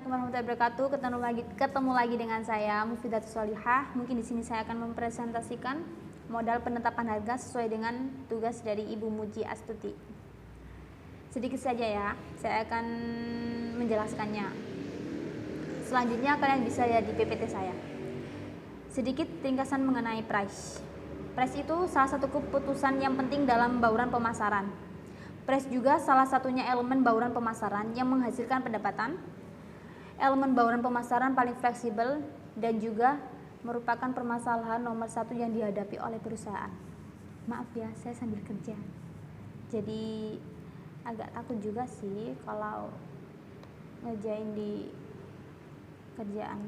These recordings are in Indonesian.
Assalamualaikum warahmatullahi wabarakatuh. Ketemu lagi dengan saya Mufidatus Solihah. Mungkin di sini saya akan mempresentasikan modal penetapan harga sesuai dengan tugas dari Ibu Muji Astuti. Sedikit saja ya, saya akan menjelaskannya. Selanjutnya kalian bisa lihat di PPT saya. Sedikit ringkasan mengenai price. Price itu salah satu keputusan yang penting dalam bauran pemasaran. Price juga salah satunya elemen bauran pemasaran yang menghasilkan pendapatan. Elemen bauran pemasaran paling fleksibel dan juga merupakan permasalahan nomor satu yang dihadapi oleh perusahaan. Maaf ya, saya sambil kerja, jadi agak takut juga sih kalau ngerjain di kerjaan.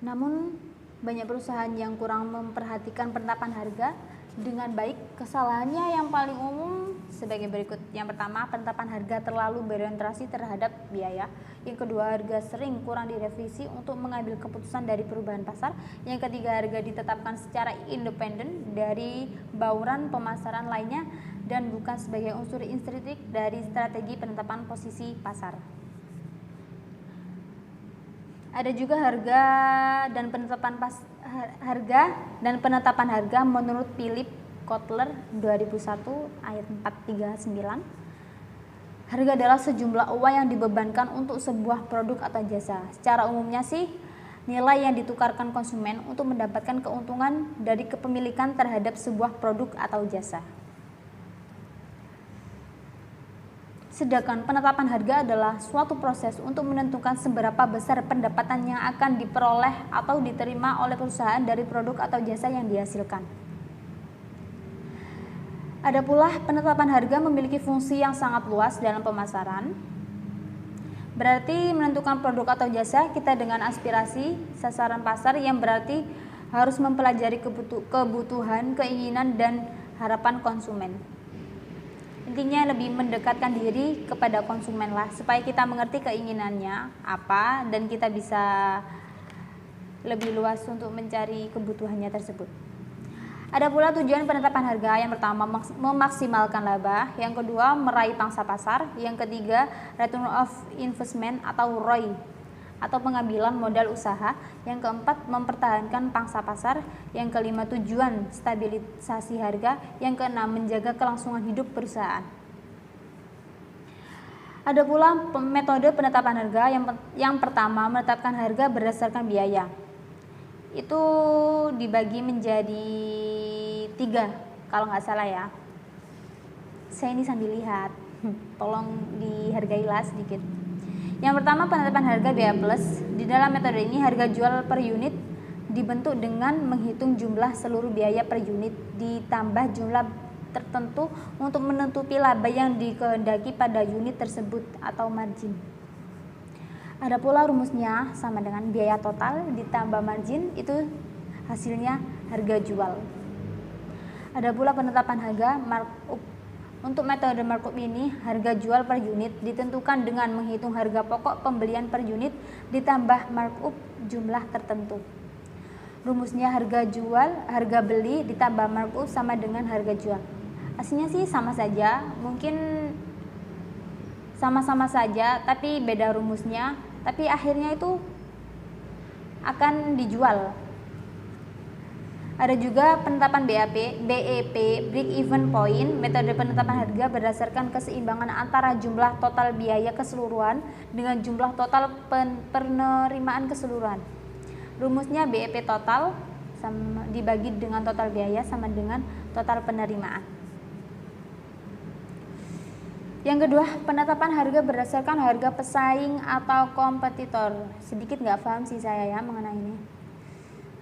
Namun banyak perusahaan yang kurang memperhatikan penetapan harga dengan baik. Kesalahannya yang paling umum sebagai berikut. Yang pertama, penetapan harga terlalu berorientasi terhadap biaya. Yang kedua, harga sering kurang direvisi untuk mengambil keputusan dari perubahan pasar. Yang ketiga, harga ditetapkan secara independen dari bauran pemasaran lainnya dan bukan sebagai unsur intrinsik dari strategi penetapan posisi pasar. Ada juga harga dan penetapan harga menurut Philip Kotler 2001 ayat 439. Harga adalah sejumlah uang yang dibebankan untuk sebuah produk atau jasa. Secara umumnya sih nilai yang ditukarkan konsumen untuk mendapatkan keuntungan dari kepemilikan terhadap sebuah produk atau jasa. Sedangkan penetapan harga adalah suatu proses untuk menentukan seberapa besar pendapatan yang akan diperoleh atau diterima oleh perusahaan dari produk atau jasa yang dihasilkan. Ada pula penetapan harga memiliki fungsi yang sangat luas dalam pemasaran. Berarti menentukan produk atau jasa kita dengan aspirasi sasaran pasar yang berarti harus mempelajari kebutuhan, keinginan, dan harapan konsumen. Intinya lebih mendekatkan diri kepada konsumen lah, supaya kita mengerti keinginannya apa dan kita bisa lebih luas untuk mencari kebutuhannya tersebut. Ada pula tujuan penetapan harga. Yang pertama, memaksimalkan laba. Yang kedua, meraih pangsa pasar. Yang ketiga, return of investment atau ROI atau pengambilan modal usaha. Yang keempat, mempertahankan pangsa pasar. Yang kelima, tujuan stabilisasi harga. Yang keenam, menjaga kelangsungan hidup perusahaan. Ada pula metode penetapan harga. Yang pertama, menetapkan harga berdasarkan biaya. Itu dibagi menjadi 3 kalau nggak salah ya. Saya ini sambil lihat, tolong dihargailah sedikit. Yang pertama, penetapan harga biaya plus. Di dalam metode ini harga jual per unit dibentuk dengan menghitung jumlah seluruh biaya per unit ditambah jumlah tertentu untuk menutupi laba yang dikehendaki pada unit tersebut atau margin. Ada pula rumusnya sama dengan biaya total ditambah margin, itu hasilnya harga jual. Ada pula penetapan harga markup. Untuk metode markup ini, harga jual per unit ditentukan dengan menghitung harga pokok pembelian per unit ditambah markup jumlah tertentu. Rumusnya harga beli ditambah markup sama dengan harga jual. Aslinya sih sama saja, mungkin sama-sama saja, tapi beda rumusnya, tapi akhirnya itu akan dijual. Ada juga penetapan BEP, break even point. Metode penetapan harga berdasarkan keseimbangan antara jumlah total biaya keseluruhan dengan jumlah total penerimaan keseluruhan. Rumusnya BEP total dibagi dengan total biaya sama dengan total penerimaan. Yang kedua, penetapan harga berdasarkan harga pesaing atau kompetitor. Sedikit nggak paham sih saya ya mengenai ini.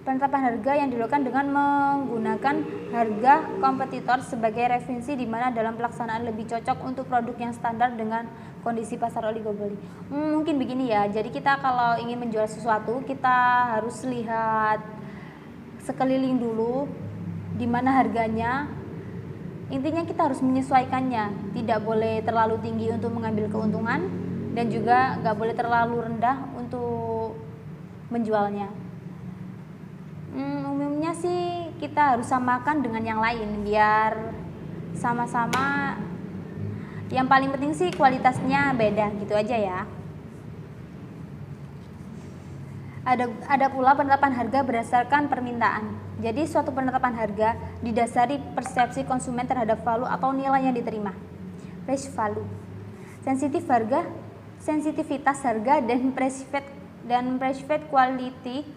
Penetapan harga yang dilakukan dengan menggunakan harga kompetitor sebagai referensi di mana dalam pelaksanaan lebih cocok untuk produk yang standar dengan kondisi pasar oligopoli. Mungkin begini ya, jadi kita kalau ingin menjual sesuatu kita harus lihat sekeliling dulu di mana harganya. Intinya kita harus menyesuaikannya, tidak boleh terlalu tinggi untuk mengambil keuntungan dan juga nggak boleh terlalu rendah untuk menjualnya. Umumnya sih kita harus samakan dengan yang lain biar sama-sama Yang paling penting sih kualitasnya beda gitu aja ya. Ada pula penetapan harga berdasarkan permintaan. Jadi suatu penetapan harga didasari persepsi konsumen terhadap value atau nilai yang diterima. Price value. Sensitivitas harga dan perceived quality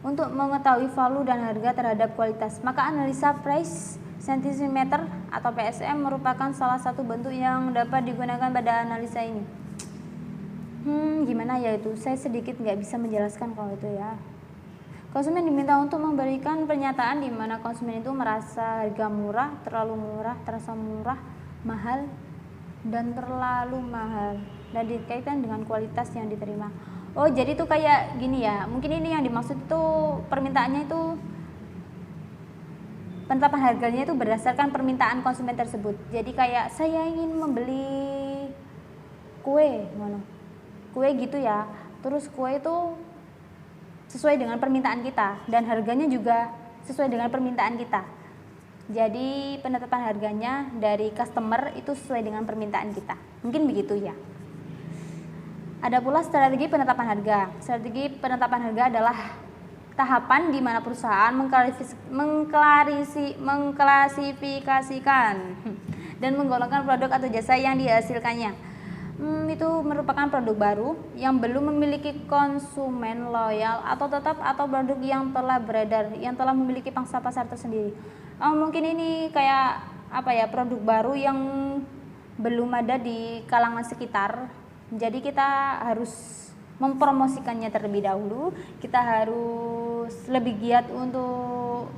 untuk mengetahui value dan harga terhadap kualitas. Maka analisa price sentimeter atau PSM merupakan salah satu bentuk yang dapat digunakan pada analisa ini. Gimana ya itu? Saya sedikit nggak bisa menjelaskan kalau itu ya. Konsumen diminta untuk memberikan pernyataan di mana konsumen itu merasa harga murah, terlalu murah, terasa murah, mahal, dan terlalu mahal, dan dikaitkan dengan kualitas yang diterima. Oh, jadi itu kayak gini ya. Mungkin ini yang dimaksud itu permintaannya itu penetapan harganya itu berdasarkan permintaan konsumen tersebut. Jadi kayak saya ingin membeli kue, kue gitu ya. Terus kue itu sesuai dengan permintaan kita dan harganya juga sesuai dengan permintaan kita. Jadi penetapan harganya dari customer itu sesuai dengan permintaan kita. Mungkin begitu ya. Ada pula strategi penetapan harga. Strategi penetapan harga adalah tahapan di mana perusahaan mengklasifikasikan dan menggolongkan produk atau jasa yang dihasilkannya. Itu merupakan produk baru yang belum memiliki konsumen loyal atau produk yang telah beredar, yang telah memiliki pangsa pasar tersendiri. Mungkin ini kayak produk baru yang belum ada di kalangan sekitar. Jadi kita harus mempromosikannya terlebih dahulu. Kita harus lebih giat untuk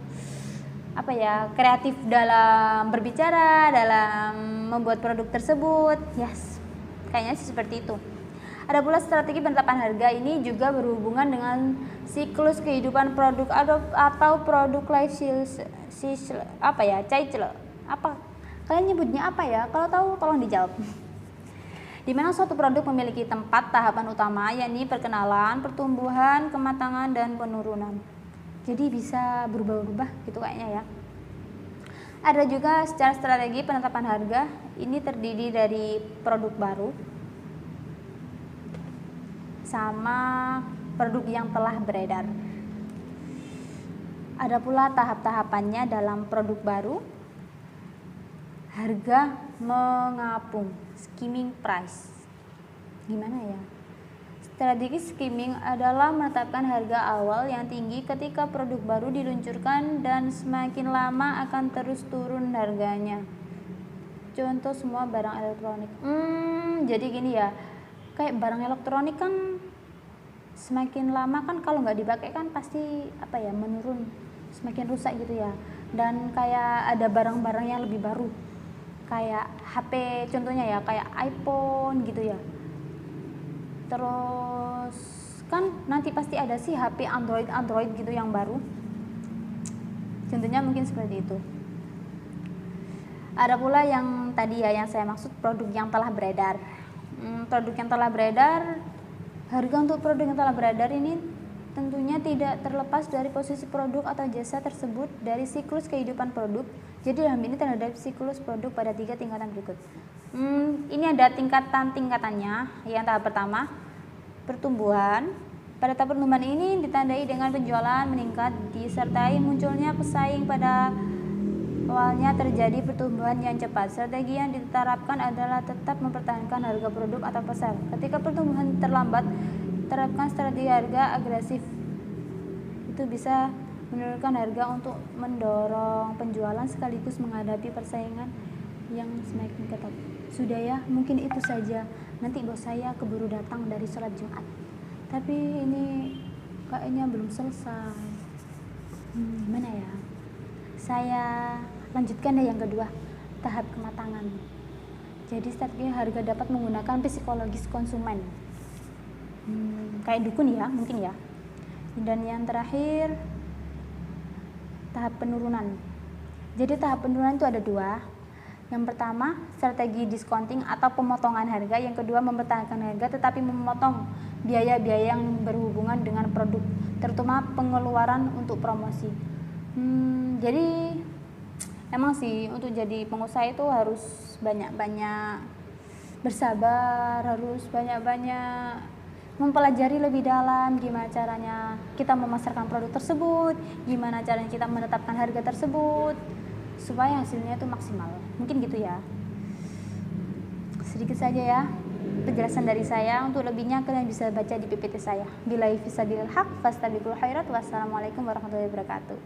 kreatif dalam berbicara, dalam membuat produk tersebut. Yes, kayaknya sih seperti itu. Ada pula strategi penetapan harga ini juga berhubungan dengan siklus kehidupan produk atau produk life cycle. Kalian nyebutnya apa ya? Kalau tahu tolong dijawab. Di mana suatu produk memiliki tempat tahapan utama, yakni perkenalan, pertumbuhan, kematangan, dan penurunan. Jadi bisa berubah-ubah gitu kayaknya ya. Ada juga secara strategi penetapan harga, ini terdiri dari produk baru sama produk yang telah beredar. Ada pula tahap-tahapannya dalam produk baru. Harga mengapung, skimming price. Gimana ya? Strategi skimming adalah menetapkan harga awal yang tinggi ketika produk baru diluncurkan dan semakin lama akan terus turun harganya. Contoh semua barang elektronik. Jadi gini ya, kayak barang elektronik kan semakin lama kan kalau nggak dipakai kan pasti menurun, semakin rusak gitu ya. Dan kayak ada barang-barang yang lebih baru, kayak HP contohnya ya, kayak iPhone gitu ya. Terus kan nanti pasti ada sih HP Android gitu yang baru. Contohnya mungkin seperti itu. Ada pula yang tadi ya, yang saya maksud produk yang telah beredar. Produk yang telah beredar, harga untuk produk yang telah beredar ini tentunya tidak terlepas dari posisi produk atau jasa tersebut dari siklus kehidupan produk. Jadi dalam ini terhadap siklus produk pada 3 tingkatan berikut. Ini ada tingkatannya. Yang tahap pertama, pertumbuhan. Pada tahap pertumbuhan ini ditandai dengan penjualan meningkat disertai munculnya pesaing. Pada awalnya terjadi pertumbuhan yang cepat. Strategi yang diterapkan adalah tetap mempertahankan harga produk atau pasar. Ketika pertumbuhan terlambat, terapkan strategi harga agresif. Itu bisa menurunkan harga untuk mendorong penjualan sekaligus menghadapi persaingan yang semakin ketat. Sudah ya, mungkin itu saja. Nanti bos saya keburu datang dari sholat Jumat. Tapi ini kayaknya belum selesai. Gimana ya? Saya lanjutkan deh yang kedua, tahap kematangan. Jadi strategi harga dapat menggunakan psikologis konsumen. Kayak dukun ya, mungkin ya. Dan yang terakhir, tahap penurunan. Jadi tahap penurunan itu ada 2. Yang pertama, strategi discounting atau pemotongan harga. Yang kedua, mempertahankan harga tetapi memotong biaya-biaya yang berhubungan dengan produk, terutama pengeluaran untuk promosi. Jadi emang sih untuk jadi pengusaha itu harus banyak-banyak bersabar, harus banyak-banyak mempelajari lebih dalam gimana caranya kita memasarkan produk tersebut, gimana caranya kita menetapkan harga tersebut supaya hasilnya itu maksimal. Mungkin gitu ya. Sedikit saja ya penjelasan dari saya. Untuk lebihnya kalian bisa baca di PPT saya. Billahi fisabilil haq fastabiqul khairat. Wassalamualaikum warahmatullahi wabarakatuh.